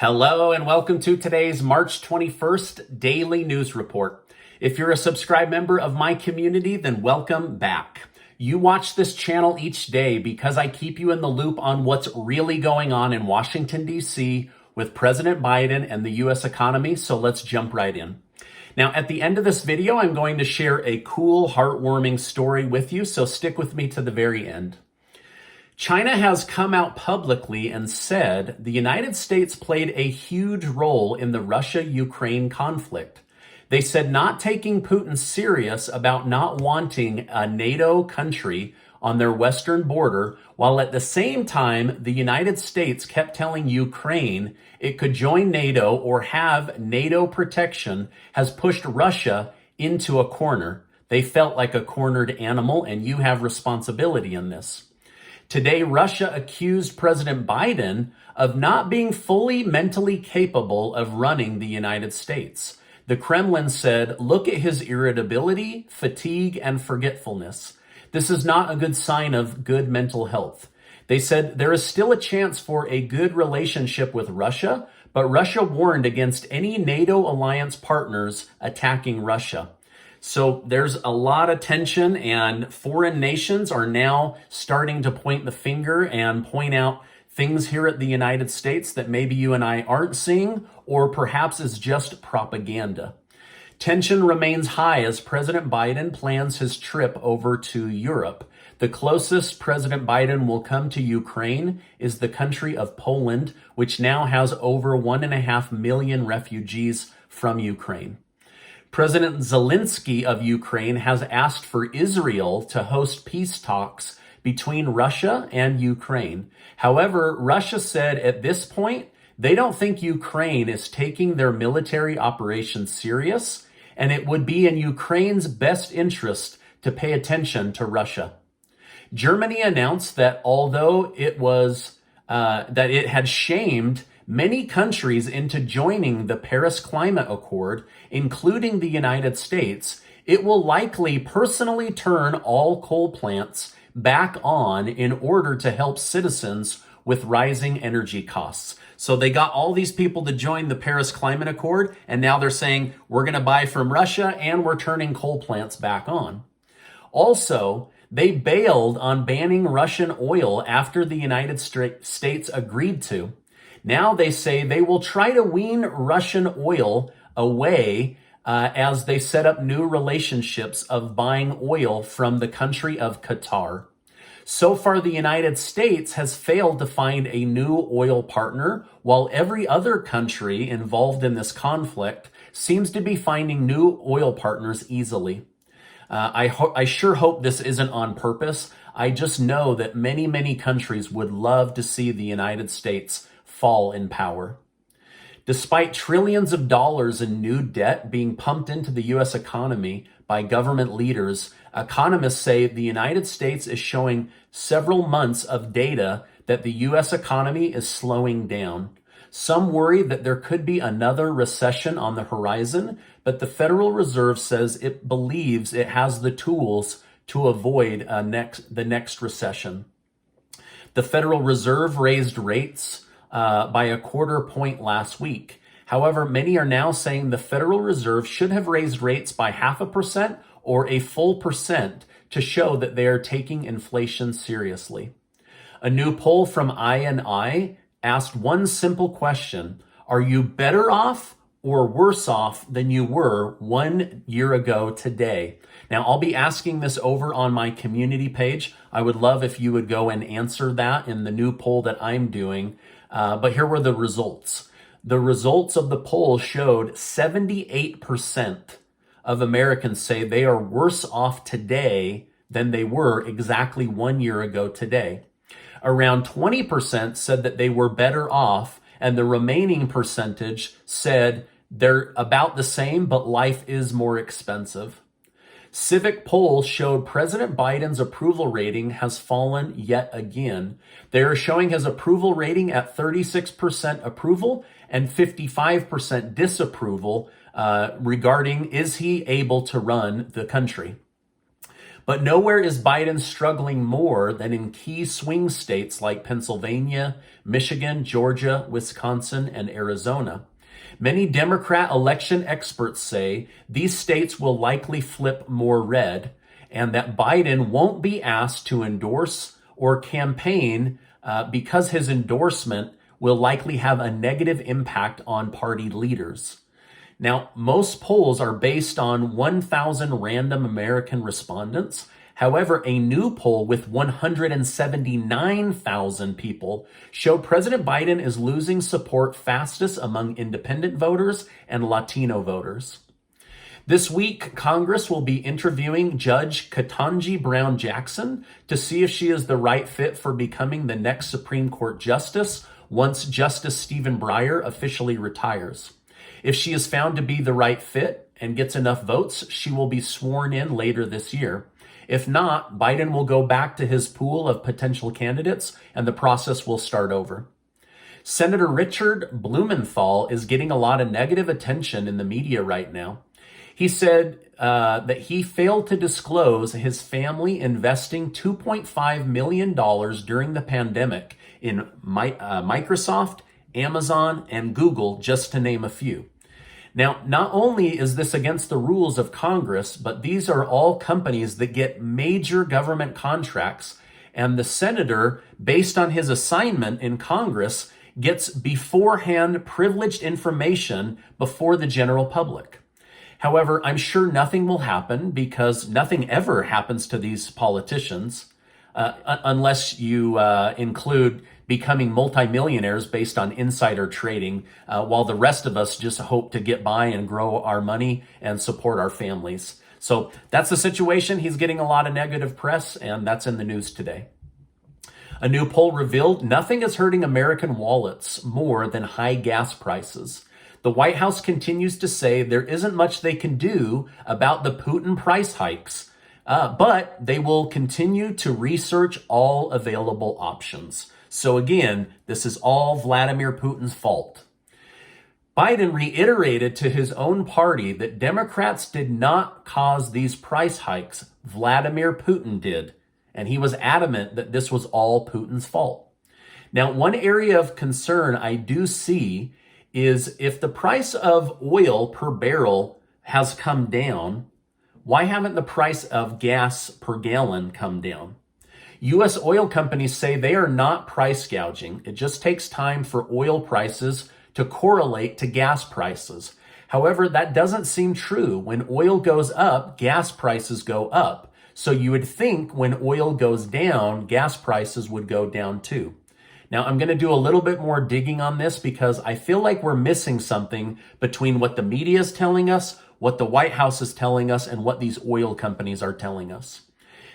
Hello and welcome to today's March 21st Daily News Report. If you're a subscribed member of my community, then welcome back. You watch this channel each day because I keep you in the loop on what's really going on in Washington, D.C. with President Biden and the U.S. economy, so let's jump right in. Now, at the end of this video, I'm going to share a cool, heartwarming story with you, so stick with me to the very end. China has come out publicly and said the United States played a huge role in the Russia-Ukraine conflict. They said not taking Putin serious about not wanting a NATO country on their western border, while at the same time, the United States kept telling Ukraine it could join NATO or have NATO protection, has pushed Russia into a corner. They felt like a cornered animal, and you have responsibility in this. Today, Russia accused President Biden of not being fully mentally capable of running the United States. The Kremlin said, look at his irritability, fatigue, and forgetfulness. This is not a good sign of good mental health. They said there is still a chance for a good relationship with Russia, but Russia warned against any NATO alliance partners attacking Russia. So there's a lot of tension, and foreign nations are now starting to point the finger and point out things here at the United States that maybe you and I aren't seeing, or perhaps is just propaganda. Tension remains high as President Biden plans his trip over to Europe. The closest President Biden will come to Ukraine is the country of Poland, which now has over 1.5 million refugees from Ukraine. President Zelensky of Ukraine has asked for Israel to host peace talks between Russia and Ukraine. However, Russia said at this point, they don't think Ukraine is taking their military operation serious, and it would be in Ukraine's best interest to pay attention to Russia. Germany announced that although it had shamed many countries into joining the Paris Climate Accord, including the United States, it will likely personally turn all coal plants back on in order to help citizens with rising energy costs. So they got all these people to join the Paris Climate Accord, and now they're saying, we're going to buy from Russia and we're turning coal plants back on. Also, they bailed on banning Russian oil after the United States agreed to. Now they say they will try to wean Russian oil away as they set up new relationships of buying oil from the country of Qatar. So far, the United States has failed to find a new oil partner, while every other country involved in this conflict seems to be finding new oil partners easily. I sure hope this isn't on purpose. I just know that many countries would love to see the United States fall in power. Despite trillions of dollars in new debt being pumped into the U.S. economy by government leaders, economists say the United States is showing several months of data that the U.S. economy is slowing down. Some worry that there could be another recession on the horizon, but the Federal Reserve says it believes it has the tools to avoid the next recession. The Federal Reserve raised rates by a 1/4 point last week. However, many are now saying the Federal Reserve should have raised rates by 0.5% or a full percent to show that they are taking inflation seriously. A new poll from INI asked one simple question: are you better off or worse off than you were 1 year ago today? Now, I'll be asking this over on my community page. I would love if you would go and answer that in the new poll that I'm doing. But here were the results. The results of the poll showed 78% of Americans say they are worse off today than they were exactly 1 year ago today. Around 20% said that they were better off, and the remaining percentage said they're about the same, but life is more expensive. Civic polls showed President Biden's approval rating has fallen yet again. They are showing his approval rating at 36% approval and 55% disapproval regarding is he able to run the country. But nowhere is Biden struggling more than in key swing states like Pennsylvania, Michigan, Georgia, Wisconsin, and Arizona. Many Democrat election experts say these states will likely flip more red, and that Biden won't be asked to endorse or campaign because his endorsement will likely have a negative impact on party leaders. Now, most polls are based on 1,000 random American respondents. However, a new poll with 179,000 people showed President Biden is losing support fastest among independent voters and Latino voters. This week, Congress will be interviewing Judge Ketanji Brown Jackson to see if she is the right fit for becoming the next Supreme Court justice once Justice Stephen Breyer officially retires. If she is found to be the right fit and gets enough votes, she will be sworn in later this year. If not, Biden will go back to his pool of potential candidates and the process will start over. Senator Richard Blumenthal is getting a lot of negative attention in the media right now. He said that he failed to disclose his family investing $2.5 million during the pandemic in Microsoft, Amazon, and Google, just to name a few. Now, not only is this against the rules of Congress, but these are all companies that get major government contracts, and the senator, based on his assignment in Congress, gets beforehand privileged information before the general public. However, I'm sure nothing will happen because nothing ever happens to these politicians unless you include becoming multimillionaires based on insider trading, while the rest of us just hope to get by and grow our money and support our families. So that's the situation. He's getting a lot of negative press, and that's in the news today. A new poll revealed nothing is hurting American wallets more than high gas prices. The White House continues to say there isn't much they can do about the Putin price hikes, but they will continue to research all available options. So again, this is all Vladimir Putin's fault. Biden reiterated to his own party that Democrats did not cause these price hikes. Vladimir Putin did. And he was adamant that this was all Putin's fault. Now, one area of concern I do see is if the price of oil per barrel has come down, why haven't the price of gas per gallon come down? U.S. oil companies say they are not price gouging. It just takes time for oil prices to correlate to gas prices. However, that doesn't seem true. When oil goes up, gas prices go up. So you would think when oil goes down, gas prices would go down too. Now, I'm going to do a little bit more digging on this because I feel like we're missing something between what the media is telling us, what the White House is telling us, and what these oil companies are telling us.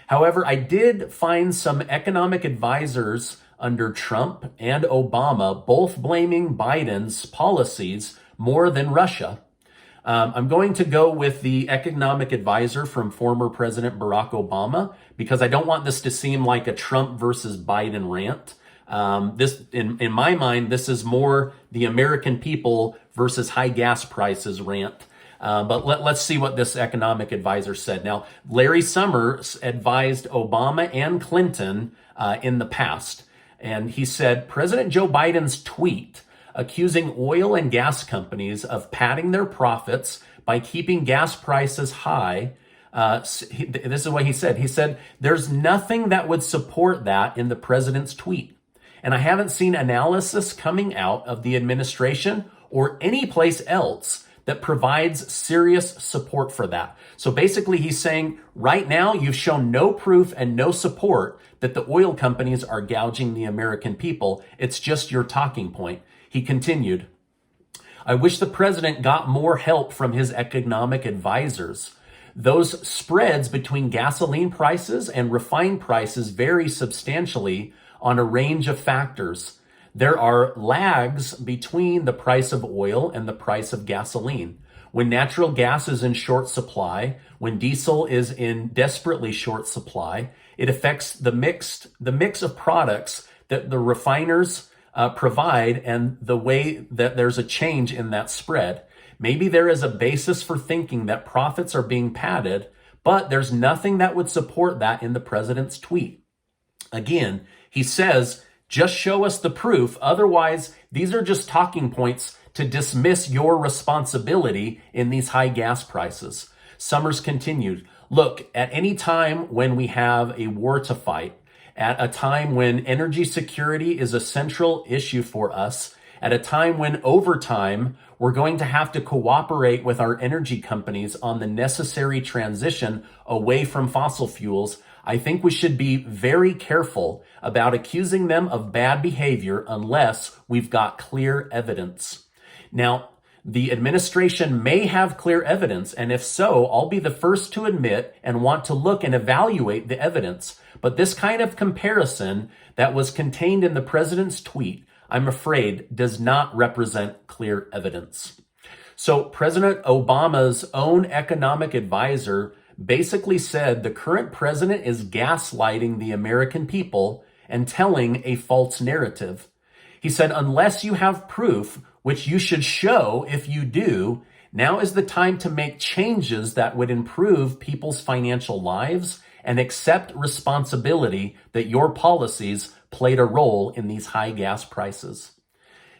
However, I did find some economic advisors under Trump and Obama both blaming Biden's policies more than Russia. I'm going to go with the economic advisor from former President Barack Obama because I don't want this to seem like a Trump versus Biden rant. This, in my mind, this is more the American people versus high gas prices rant. But let's see what this economic advisor said. Now, Larry Summers advised Obama and Clinton in the past, and he said President Joe Biden's tweet accusing oil and gas companies of padding their profits by keeping gas prices high. This is what he said. He said, there's nothing that would support that in the president's tweet. And I haven't seen analysis coming out of the administration or any place else that provides serious support for that. So basically he's saying right now you've shown no proof and no support that the oil companies are gouging the American people. It's just your talking point. He continued, I wish the president got more help from his economic advisors. Those spreads between gasoline prices and refined prices vary substantially on a range of factors. There are lags between the price of oil and the price of gasoline. When natural gas is in short supply, when diesel is in desperately short supply, it affects the mix of products that the refiners provide and the way that there's a change in that spread. Maybe there is a basis for thinking that profits are being padded, But there's nothing that would support that in the president's tweet. Again, he says, just show us the proof. Otherwise, these are just talking points to dismiss your responsibility in these high gas prices. Summers continued, look, at any time when we have a war to fight, at a time when energy security is a central issue for us, at a time when over time we're going to have to cooperate with our energy companies on the necessary transition away from fossil fuels, I think we should be very careful about accusing them of bad behavior unless we've got clear evidence. Now, the administration may have clear evidence, and if so, I'll be the first to admit and want to look and evaluate the evidence. But this kind of comparison that was contained in the president's tweet, I'm afraid, does not represent clear evidence. So President Obama's own economic advisor basically said the current president is gaslighting the American people and telling a false narrative. He said, unless you have proof, which you should show if you do, now is the time to make changes that would improve people's financial lives and accept responsibility that your policies played a role in these high gas prices.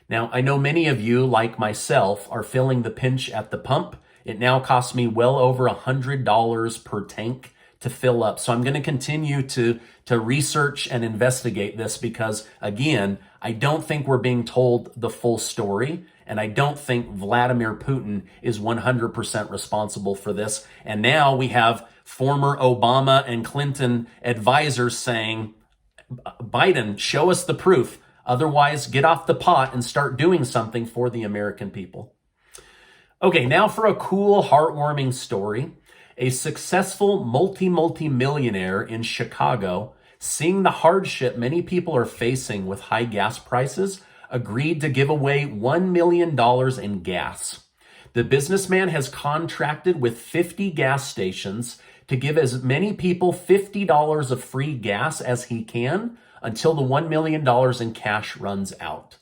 Now, I know many of you, like myself, are feeling the pinch at the pump. It now costs me well over $100 per tank to fill up. So I'm going to continue to research and investigate this because, again, I don't think we're being told the full story. And I don't think Vladimir Putin is 100% responsible for this. And now we have former Obama and Clinton advisors saying, Biden, show us the proof. Otherwise, get off the pot and start doing something for the American people. Okay, now for a cool, heartwarming story. A successful multi-millionaire in Chicago, seeing the hardship many people are facing with high gas prices, agreed to give away $1 million in gas. The businessman has contracted with 50 gas stations to give as many people $50 of free gas as he can until the $1 million in cash runs out.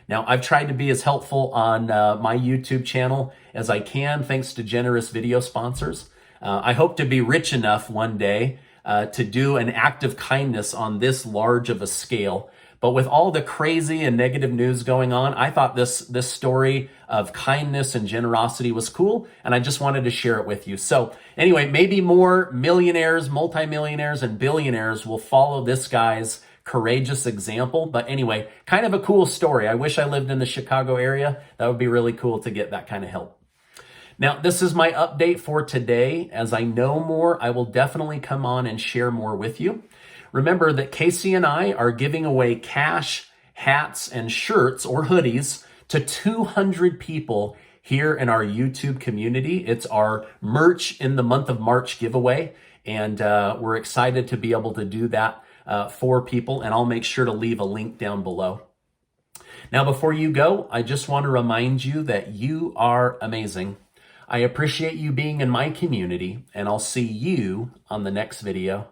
Now, I've tried to be as helpful on my YouTube channel as I can, thanks to generous video sponsors. I hope to be rich enough one day to do an act of kindness on this large of a scale. But with all the crazy and negative news going on, I thought this story of kindness and generosity was cool, and I just wanted to share it with you. So anyway, maybe more millionaires, multimillionaires, and billionaires will follow this guy's courageous example. But anyway, kind of a cool story. I wish I lived in the Chicago area. That would be really cool to get that kind of help. Now, this is my update for today. As I know more, I will definitely come on and share more with you. Remember that Casey and I are giving away cash, hats, and shirts or hoodies to 200 people here in our YouTube community. It's our merch in the month of March giveaway, and we're excited to be able to do that for people, and I'll make sure to leave a link down below. Now, before you go, I just want to remind you that you are amazing. I appreciate you being in my community, and I'll see you on the next video.